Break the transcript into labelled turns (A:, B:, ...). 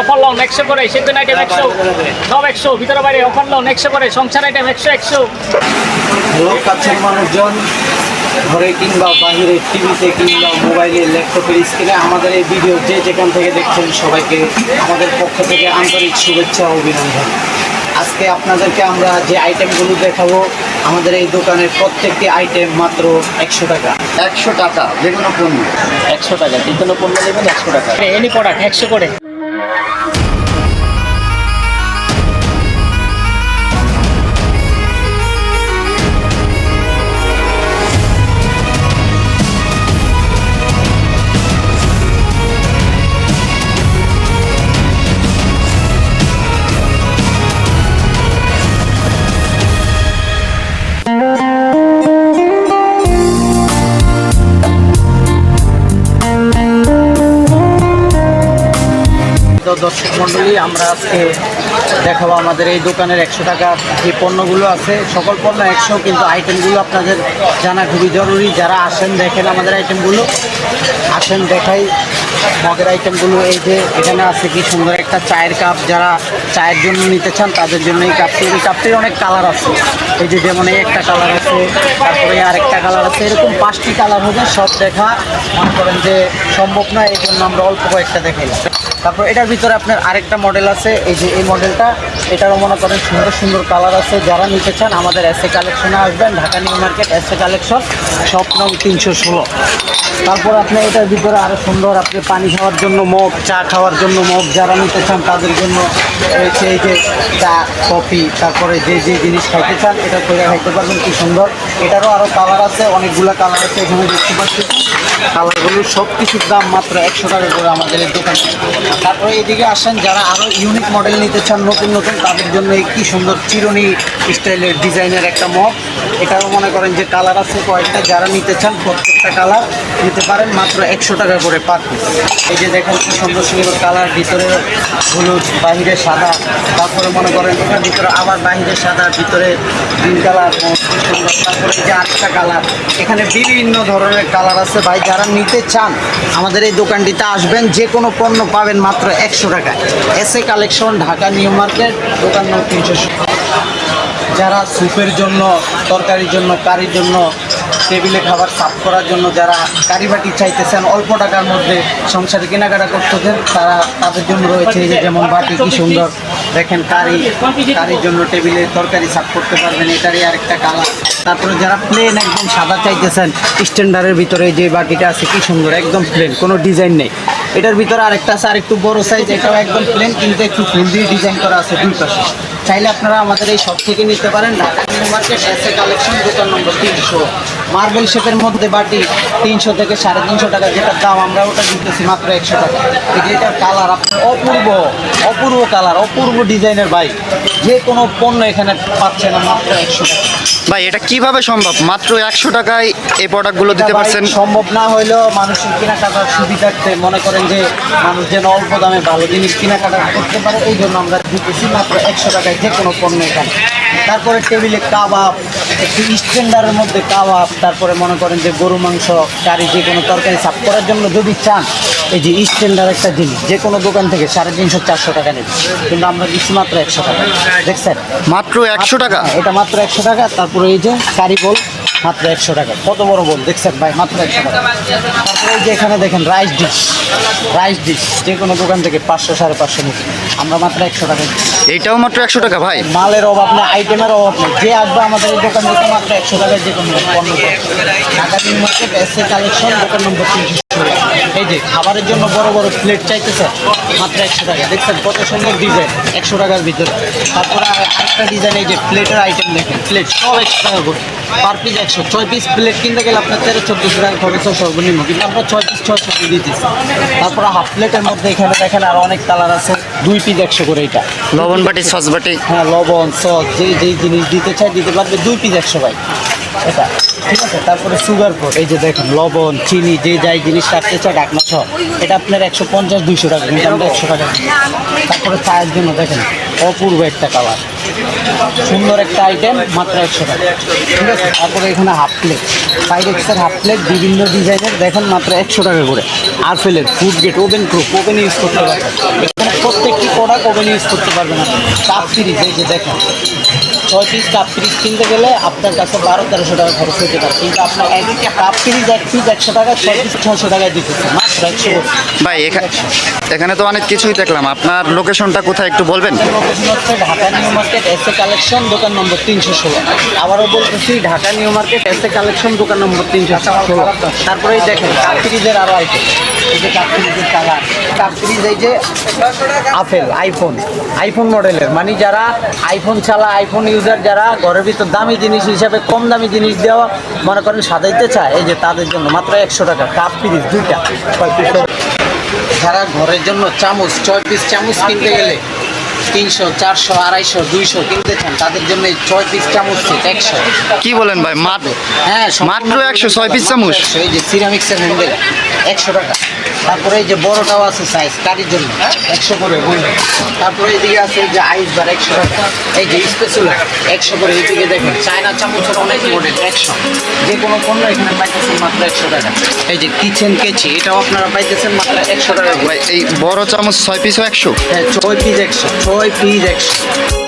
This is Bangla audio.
A: অফার লোন 100 করে, সেদিন আইটেম 100, সব 100, ভিতরে বাইরে অফার লোন 100 করে, সংসার আইটেম 100।
B: হ্যালো কাছের মানুষজন, ঘরে কিংবা বাইরে টিভিতে কিংবা মোবাইলে ল্যাপটপের স্ক্রিনে আমাদের এই ভিডিও যে যেখান থেকে দেখছেন সবাইকে আমাদের পক্ষ থেকে আন্তরিক শুভেচ্ছা ও অভিনন্দন। আজকে আপনাদেরকে আমরা যে আইটেমগুলো দেখাবো, আমাদের এই দোকানের প্রত্যেকটি আইটেম মাত্র 100 টাকা।
C: 100 টাকা যে কোনো পণ্য।
A: 100 টাকা, যে কোনো পণ্য নেবেন 100 টাকা, এনি প্রোডাক্ট 100 করে।
B: দর্শক মণ্ডলী, আমরা আজকে দেখাবো আমাদের এই দোকানের 100 টাকার যে পণ্যগুলো আছে, সকল পণ্য 100, কিন্তু আইটেমগুলো আপনাদের জানা খুবই জরুরি। যারা আসেন দেখেন আমাদের আইটেমগুলো, আসেন দেখাই মগের আইটেমগুলো। এই যে এখানে আছে কি সুন্দর একটা চায়ের কাপ, যারা চায়ের জন্য নিতে চান তাদের জন্য এই কাপটি। এই কাপটির অনেক কালার আছে, এই যে যেমন এই একটা কালার আছে, তারপরে আরেকটা কালার আছে, এরকম 5টি কালার হবে। সব দেখা মনে করেন যে সম্ভব নয়, এই জন্য আমরা অল্প কয়েকটা দেখাইলাম। তারপর এটার ভিতরে আপনার আরেকটা মডেল আছে, এই যে এই মডেলটা, এটারও মনে করেন সুন্দর সুন্দর কালার আছে। যারা নিতে চান আমাদের এসএ কালেকশনে আসবেন, Dhaka new market SA collection, shop নং 316। তারপর আপনি এটার ভিতরে আরও সুন্দর আপনি পানি খাওয়ার জন্য মগ, চা খাওয়ার জন্য মগ, যারা নিতে চান তাদের জন্য রয়েছে এই যে চা, কফি, তারপরে যে যে জিনিস খাইতে চান এটা করে খাইতে পারবেন। কি সুন্দর, এটারও আরও কালার আছে, অনেকগুলো কালার আছে এখানে দেখতে পাচ্ছি। কালারগুলোর সব কিছুর দাম মাত্র 100 টাকা করে আমাদের এই দোকানে। তারপরে এদিকে আসেন, যারা আরও ইউনিক মডেল নিতে চান নতুন নতুন, তাদের জন্য এই কি সুন্দর চিরুনি স্টাইলের ডিজাইনের একটা মগ। এটারও মনে করেন যে কালার আছে কয়েকটা, যারা নিতে চান প্রত্যেকটা কালার নিতে পারেন মাত্র 100 টাকা করে পার পিস। এই যে দেখেন কি সুন্দর সুন্দর কালার, ভিতরে হলুদ, বাহিরে সাদা, তারপরে মনে করেন এটার ভিতরে আবার বাহিরে সাদা, ভিতরে গ্রিন কালার, সুন্দর। তারপরে এই যে আরেকটা কালার, এখানে বিভিন্ন ধরনের কালার আছে। ভাই যারা নিতে চান আমাদের এই দোকানটিতে আসবেন, যে কোনো পণ্য পাবেন মাত্র 100 টাকায়। SA collection, Dhaka new market, দোকান নং 300। যারা স্যুপের জন্য, তরকারির জন্য, কারির জন্য, টেবিলে খাবার সার্ভ করার জন্য যারা কারি বাটি চাইতেছেন, অল্প টাকার মধ্যে সংসারে কেনাকাটা করতেছেন, তাদের জন্য রয়েছে এই যে যেমন বাটি কি সুন্দর দেখেন, কারির জন্য টেবিলে তরকারি সার্ভ করতে পারবেন। এটারই আরেকটা কালার। তারপরে যারা প্লেন একদম সাদা চাইতেছেন, স্ট্যান্ডার্ডের ভিতরে যে বাটিটা আছে কি সুন্দর, একদম প্লেন, কোনো ডিজাইন নেই। এটার ভিতরে আরেকটা আছে আরেকটু বড় সাইজ, এটাও একদম প্লেন কিন্তু একটু ফুল দিয়ে ডিজাইন করা আছে দুই পাশে। চাইলে আপনারা আমাদের এই শপ থেকে নিতে পারেন, Dhaka new market SA collection, দোকান নম্বর 300। মার্বেল শেপের মধ্যে বাটি 300 থেকে 350 টাকা, যেটার দাম আমরা ওটা দিতেছি মাত্র 100 টাকা। এই যে এটার কালার আপনার অপূর্ব কালার, অপূর্ব ডিজাইনের। ভাই যে কোনো পণ্য এখানে পাচ্ছেন না মাত্র 100 টাকা।
C: ভাই এটা কিভাবে সম্ভব মাত্র 100 টাকায় এই প্রোডাক্টগুলো দিতে পারছেন?
B: সম্ভব না হইলেও মানুষের কেনাকাটার সুবিধার্থে মনে করেন যে মানুষ যেন অল্প দামে ভালো জিনিস কেনাকাটা করতে পারে, এই জন্য আমরা দিতেছি মাত্র 100 টাকায় যে কোনো পণ্য এখানে। তারপরে টেবিলে কাবাব, একটু স্ট্যান্ডার্ডের মধ্যে কাবাব, তারপরে মনে করেন যে গরু মাংস, কারি, যে কোনো তরকারি সার্ভ করার জন্য যদি চান, এই যে স্ট্যান্ডার্ড একটা জিনিস যে কোনো দোকান থেকে 350-400 টাকা নেবে, কিন্তু আমরা দিচ্ছি মাত্র 100 টাকা। দেখছেন
C: মাত্র 100 টাকা,
B: এটা মাত্র 100 টাকা। তারপরে এই যে কারি বল মাত্র 100 টাকা, কত বড় বল দেখছেন ভাই, মাত্র 100 টাকা। তারপরে এই যে এখানে দেখেন রাইস ডিশ যে কোনো দোকান থেকে 500-550 নিচ্ছি, আমরা মাত্র 100 টাকা।
C: এইটাও মাত্র 100 টাকা। ভাই
B: মালের অভাব নেই, আইটেমের অভাব নেই, যে আসবে আমাদের এই দোকান থেকে মাত্র 100 টাকায় যে কোনো পণ্য পাবে। Dhaka new market SA collection, দোকান নম্বর 300। এই যে খাবারের জন্য বড় বড় প্লেট চাইতেছে মাত্র 100 টাকা। দেখছেন কত সুন্দর ডিজাইন 100 টাকার ভিতরে। তারপরে আরেকটা ডিজাইন, এই যে প্লেটের আইটেম দেখেন, প্লেট সব 100 টাকা করে পার পিস 100। 6 পিস প্লেট কিনতে গেলে আপনার 1300-1400 টাকা খরচ হয় সর্বনিম্ন, কিন্তু আমরা 6 পিস 600 করে দিতেছি। তারপরে হাফ প্লেটের মধ্যে এখানে দেখেন আরও অনেক কালার আছে, 2 পিস 100 করে। এটা
C: লবণ বাটি, সস বাটি,
B: হ্যাঁ লবণ, সস, যেই জিনিস দিতে চাই দিতে পারবে, 2 পিস 100 ভাই এটা, ঠিক আছে। তারপরে সুগার কোট, এই যে দেখেন লবণ, চিনি, যে যাই জিনিস রাখতে চায় ঢাকনা সহ, এটা আপনার 150-200 টাকা, কিন্তু আমরা 100 টাকা। তারপরে চায়ের জন্য দেখেন অপূর্ব একটা কালার, সুন্দর একটা আইটেম, মাত্র 100 টাকা, ঠিক আছে। তারপরে এখানে হাফ প্লেট, পাইরেক্সের হাফ প্লেট বিভিন্ন ডিজাইনের দেখেন মাত্র 100 টাকা করে। আর ফেলের food grade, oven proof, oven use করতে পারবেন। এখানে প্রত্যেকটি সারা ওভেন ইউজ করতে পারবেন আপনি। কাপ সিরিজ এই যে দেখেন 6 পিস কাপ সিরিজ কিনতে গেলে আপনার কাছে 1200-1300 টাকা খরচ হতে পারে, কিন্তু আপনার এক কাপ সিরিজ এক পিস 100 টাকা, 6 পিস 600 টাকায় দিতেছে মাত্র 100 করে।
C: ভাই এখানে তো অনেক কিছুই দেখলাম, আপনার লোকেশনটা কোথায় একটু বলবেন?
B: লোকেশন হচ্ছে Dhaka new market SA collection, দোকান নম্বর 316। আবারও বলতেছি Dhaka new market SA collection, দোকান নম্বর 316। তারপরে এই দেখেন কাপ সিরিজের আরও আইটেম, এই যে কাপ সিরিজের কালার, কাপ সিরিজ এই যে আপেল আইফোন মডেলের, মানে যারা আইফোন চালা, আইফোন ইউজার, যারা ঘরের ভিতর দামি জিনিস হিসাবে কম দামি জিনিস দেওয়া মনে করেন সাজাইতে চায়, এই যে তাদের জন্য মাত্র 100 টাকা কাপ সিরিজ দুইটা। যারা ঘরের জন্য চামচ 6 পিস চামচ কিনতে গেলে 300, 400, 250, 200 কিনতে চান, তাদের জন্য এই 6 পিস চামচ সেট 100।
C: কি বলেন ভাই,
B: হ্যাঁ
C: মাত্র 100 6 পিস চামচ?
B: এই যে সিরামিক্সের হ্যান্ডেল 100 টাকা। তারপরে এই যে বড়টাও আছে সাইজ কারির জন্য 100 করে বলবেন। তারপরে এইদিকে আছে এই যে আইস বার 100 টাকা, এই যে স্পেশাল 100 করে। এইদিকে দেখেন চায়না চামচের অনেক মডেল 100, যে কোনো পণ্য এখানে পাইতেছেন মাত্র 100 টাকা। এই যে কিচেন কেচি, এটাও আপনারা পাইতেছেন মাত্র 100 টাকা।
C: ভাই এই বড় চামচ 6 পিসও 100?
B: হ্যাঁ 6 পিস 100, 6 পিস 100।